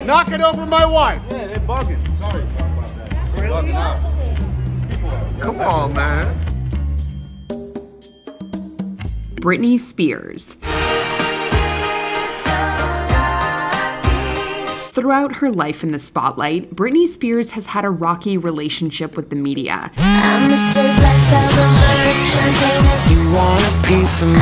Knocking over my wife. Yeah, they're bugging. Sorry to talk about that. They're bugging out. Come on, man. Britney Spears. Throughout her life in the spotlight, Britney Spears has had a rocky relationship with the media. You want a piece of me.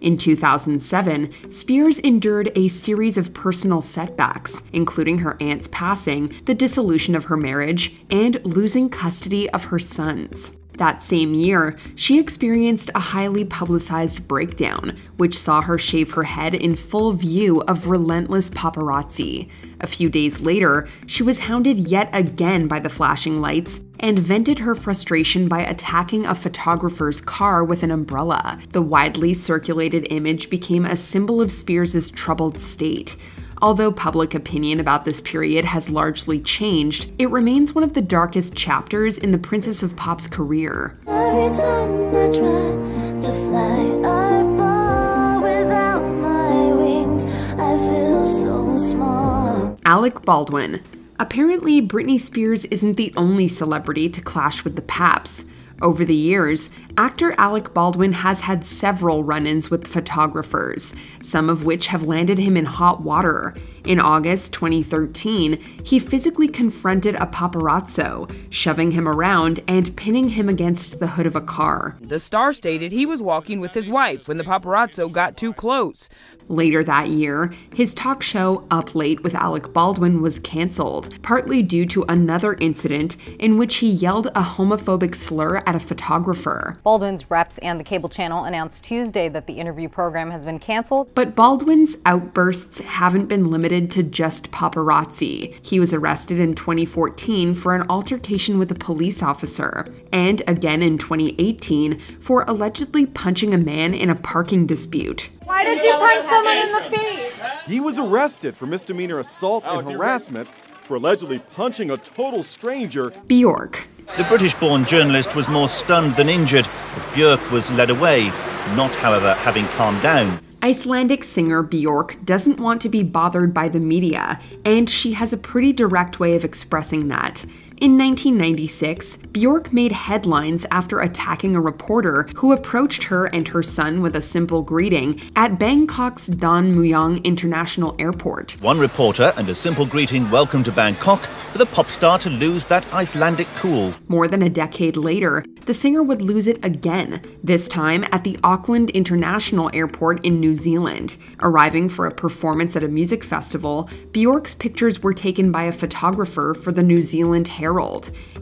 In 2007, Spears endured a series of personal setbacks, including her aunt's passing, the dissolution of her marriage, and losing custody of her sons. That same year, she experienced a highly publicized breakdown, which saw her shave her head in full view of relentless paparazzi. A few days later, she was hounded yet again by the flashing lights and vented her frustration by attacking a photographer's car with an umbrella. The widely circulated image became a symbol of Spears' troubled state. Although public opinion about this period has largely changed, it remains one of the darkest chapters in the Princess of Pop's career. Every time I try to fly, I fall without my wings. I feel so small. Alec Baldwin. Apparently, Britney Spears isn't the only celebrity to clash with the Paps. Over the years, actor Alec Baldwin has had several run-ins with photographers, some of which have landed him in hot water. In August 2013, he physically confronted a paparazzo, shoving him around and pinning him against the hood of a car. The star stated he was walking with his wife when the paparazzo got too close. Later that year, his talk show Up Late with Alec Baldwin was canceled, partly due to another incident in which he yelled a homophobic slur at a photographer. Baldwin's reps and the cable channel announced Tuesday that the interview program has been canceled. But Baldwin's outbursts haven't been limited to just paparazzi. He was arrested in 2014 for an altercation with a police officer, and again in 2018 for allegedly punching a man in a parking dispute. Why did you punch someone in the face? He was arrested for misdemeanor assault and harassment for allegedly punching a total stranger. Bjork. The British-born journalist was more stunned than injured as Björk was led away, not, however, having calmed down. Icelandic singer Bjork doesn't want to be bothered by the media, and she has a pretty direct way of expressing that. In 1996, Bjork made headlines after attacking a reporter who approached her and her son with a simple greeting at Bangkok's Don Mueang International Airport. One reporter and a simple greeting welcome to Bangkok for the pop star to lose that Icelandic cool. More than a decade later, the singer would lose it again, this time at the Auckland International Airport in New Zealand. Arriving for a performance at a music festival, Bjork's pictures were taken by a photographer for the New Zealand Herald.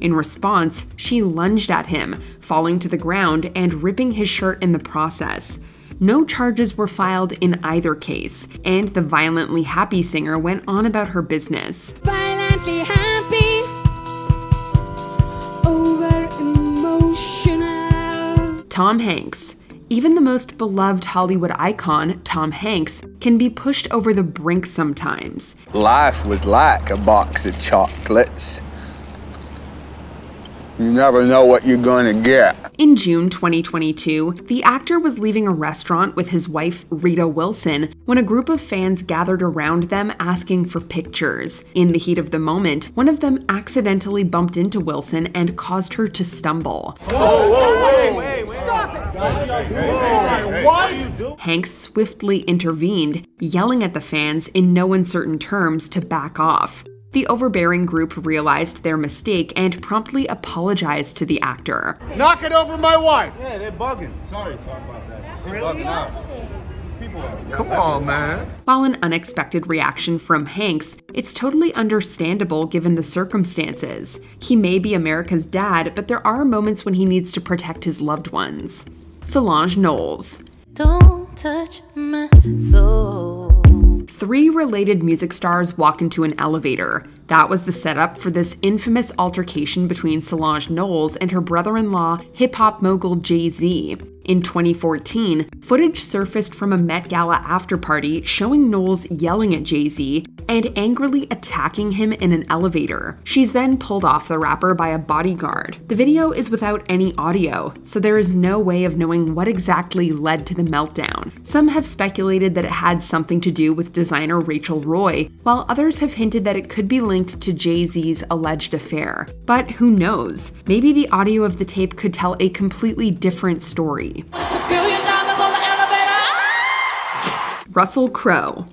In response, she lunged at him, falling to the ground and ripping his shirt in the process. No charges were filed in either case, and the violently happy singer went on about her business. Violently happy, over emotional. Tom Hanks. Even the most beloved Hollywood icon, Tom Hanks, can be pushed over the brink sometimes. Life was like a box of chocolates. You never know what you're gonna get. In June 2022, the actor was leaving a restaurant with his wife, Rita Wilson, when a group of fans gathered around them asking for pictures. In the heat of the moment, one of them accidentally bumped into Wilson and caused her to stumble. Wait. Stop it! What are you doing? Hanks swiftly intervened, yelling at the fans in no uncertain terms to back off. The overbearing group realized their mistake and promptly apologized to the actor. Knocking over my wife. Yeah, they're bugging. Sorry to talk about that. They're bugging out. These people are. Come on, man. While an unexpected reaction from Hanks, it's totally understandable given the circumstances. He may be America's dad, but there are moments when he needs to protect his loved ones. Solange Knowles. Don't touch my soul. 3 related music stars walk into an elevator. That was the setup for this infamous altercation between Solange Knowles and her brother-in-law, hip-hop mogul Jay-Z. In 2014, footage surfaced from a Met Gala after-party showing Knowles yelling at Jay-Z, and angrily attacking him in an elevator. She's then pulled off the rapper by a bodyguard. The video is without any audio, so there is no way of knowing what exactly led to the meltdown. Some have speculated that it had something to do with designer Rachel Roy, while others have hinted that it could be linked to Jay-Z's alleged affair. But who knows? Maybe the audio of the tape could tell a completely different story. Russell Crowe.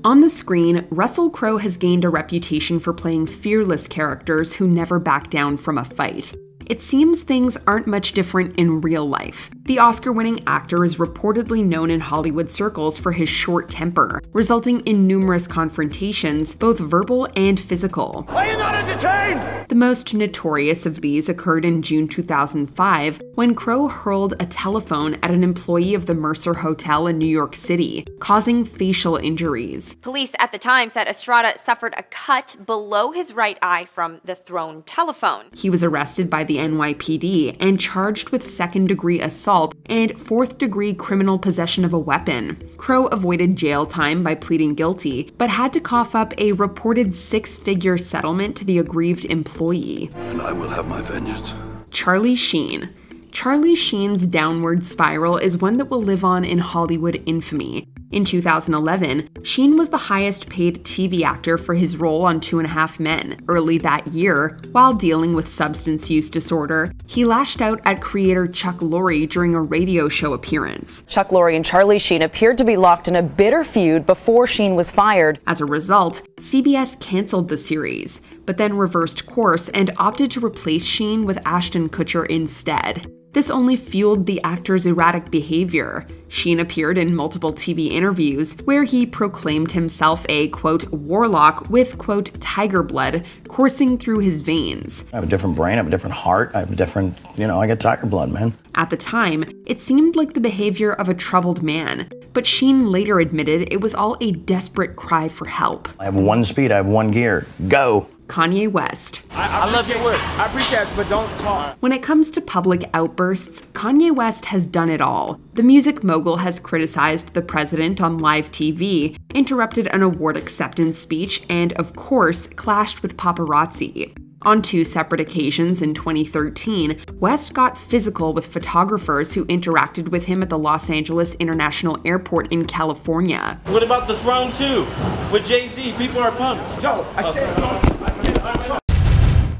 On the screen, Russell Crowe has gained a reputation for playing fearless characters who never back down from a fight. It seems things aren't much different in real life. The Oscar-winning actor is reportedly known in Hollywood circles for his short temper, resulting in numerous confrontations, both verbal and physical. Are you not entertained? The most notorious of these occurred in June 2005, when Crowe hurled a telephone at an employee of the Mercer Hotel in New York City, causing facial injuries. Police at the time said Estrada suffered a cut below his right eye from the thrown telephone. He was arrested by the NYPD and charged with second-degree assault and fourth-degree criminal possession of a weapon. Crowe avoided jail time by pleading guilty, but had to cough up a reported six-figure settlement to the aggrieved employee. And I will have my vengeance. Charlie Sheen. Charlie Sheen's downward spiral is one that will live on in Hollywood infamy. In 2011, Sheen was the highest-paid TV actor for his role on 2.5 Men. Early that year, while dealing with substance use disorder, he lashed out at creator Chuck Lorre during a radio show appearance. Chuck Lorre and Charlie Sheen appeared to be locked in a bitter feud before Sheen was fired. As a result, CBS canceled the series, but then reversed course and opted to replace Sheen with Ashton Kutcher instead. This only fueled the actor's erratic behavior. Sheen appeared in multiple TV interviews where he proclaimed himself a, quote, warlock with, quote, tiger blood coursing through his veins. I have a different brain, I have a different heart, I have a different, I get tiger blood, man. At the time, it seemed like the behavior of a troubled man, but Sheen later admitted it was all a desperate cry for help. I have one speed, I have one gear, go! Kanye West. I love your work. I appreciate it, but don't talk. When it comes to public outbursts, Kanye West has done it all. The music mogul has criticized the president on live TV, interrupted an award acceptance speech, and, of course, clashed with paparazzi. On 2 separate occasions in 2013, West got physical with photographers who interacted with him at the Los Angeles International Airport in California. What about the Throne 2? With Jay-Z, people are pumped. Yo, I said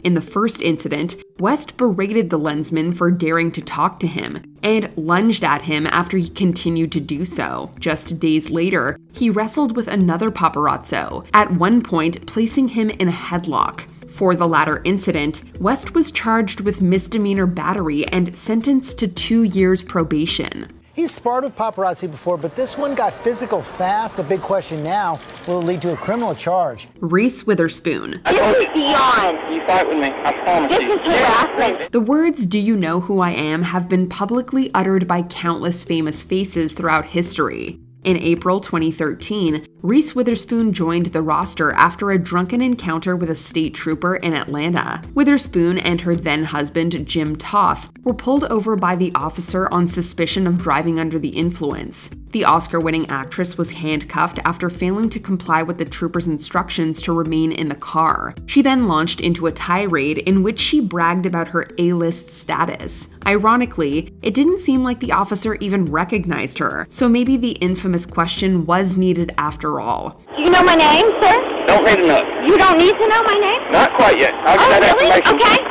In the first incident, West berated the lensman for daring to talk to him, and lunged at him after he continued to do so. Just days later, he wrestled with another paparazzo, at one point placing him in a headlock. For the latter incident, West was charged with misdemeanor battery and sentenced to 2 years probation. He's sparred with paparazzi before, but this one got physical fast. The big question now, will it lead to a criminal charge? Reese Witherspoon. This is beyond. You fight with me, I promise you. This is harassment. The words, "Do you know who I am?" have been publicly uttered by countless famous faces throughout history. In April 2013, Reese Witherspoon joined the roster after a drunken encounter with a state trooper in Atlanta. Witherspoon and her then-husband, Jim Toth, were pulled over by the officer on suspicion of driving under the influence. The Oscar-winning actress was handcuffed after failing to comply with the trooper's instructions to remain in the car. She then launched into a tirade in which she bragged about her A-list status. Ironically, it didn't seem like the officer even recognized her, so maybe the infamous question was needed after all. Do you know my name, sir? Don't need to know. You don't need to know my name? Not quite yet. I'll get that really? information. Okay.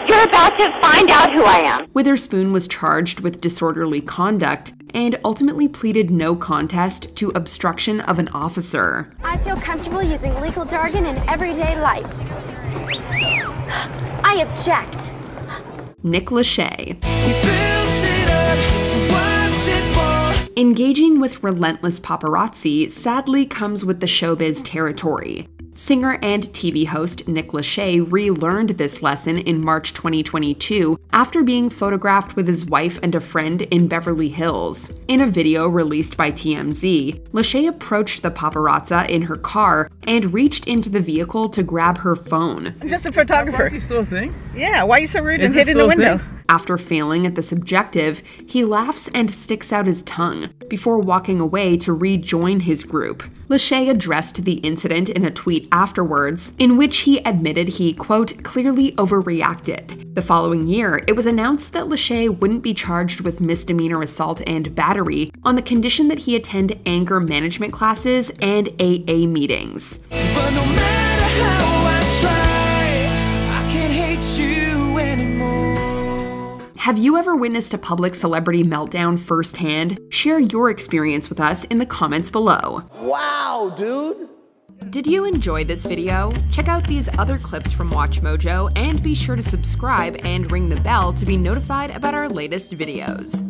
You're about to find out who I am. Witherspoon was charged with disorderly conduct and ultimately pleaded no contest to obstruction of an officer. I feel comfortable using legal jargon in everyday life. I object. Nick Lachey. Engaging with relentless paparazzi sadly comes with the showbiz territory. Singer and TV host Nick Lachey relearned this lesson in March 2022 after being photographed with his wife and a friend in Beverly Hills. In a video released by TMZ, Lachey approached the paparazza in her car and reached into the vehicle to grab her phone. I'm just a photographer. Is still a thing? Yeah, why are you so rude and Is hid in the window? After failing at this objective, he laughs and sticks out his tongue before walking away to rejoin his group. Lachey addressed the incident in a tweet afterwards, in which he admitted he, quote, clearly overreacted. The following year, it was announced that Lachey wouldn't be charged with misdemeanor assault and battery on the condition that he attend anger management classes and AA meetings. But no matter how I try, I can't hate you anymore. Have you ever witnessed a public celebrity meltdown firsthand? Share your experience with us in the comments below. Wow, dude! Did you enjoy this video? Check out these other clips from WatchMojo and be sure to subscribe and ring the bell to be notified about our latest videos.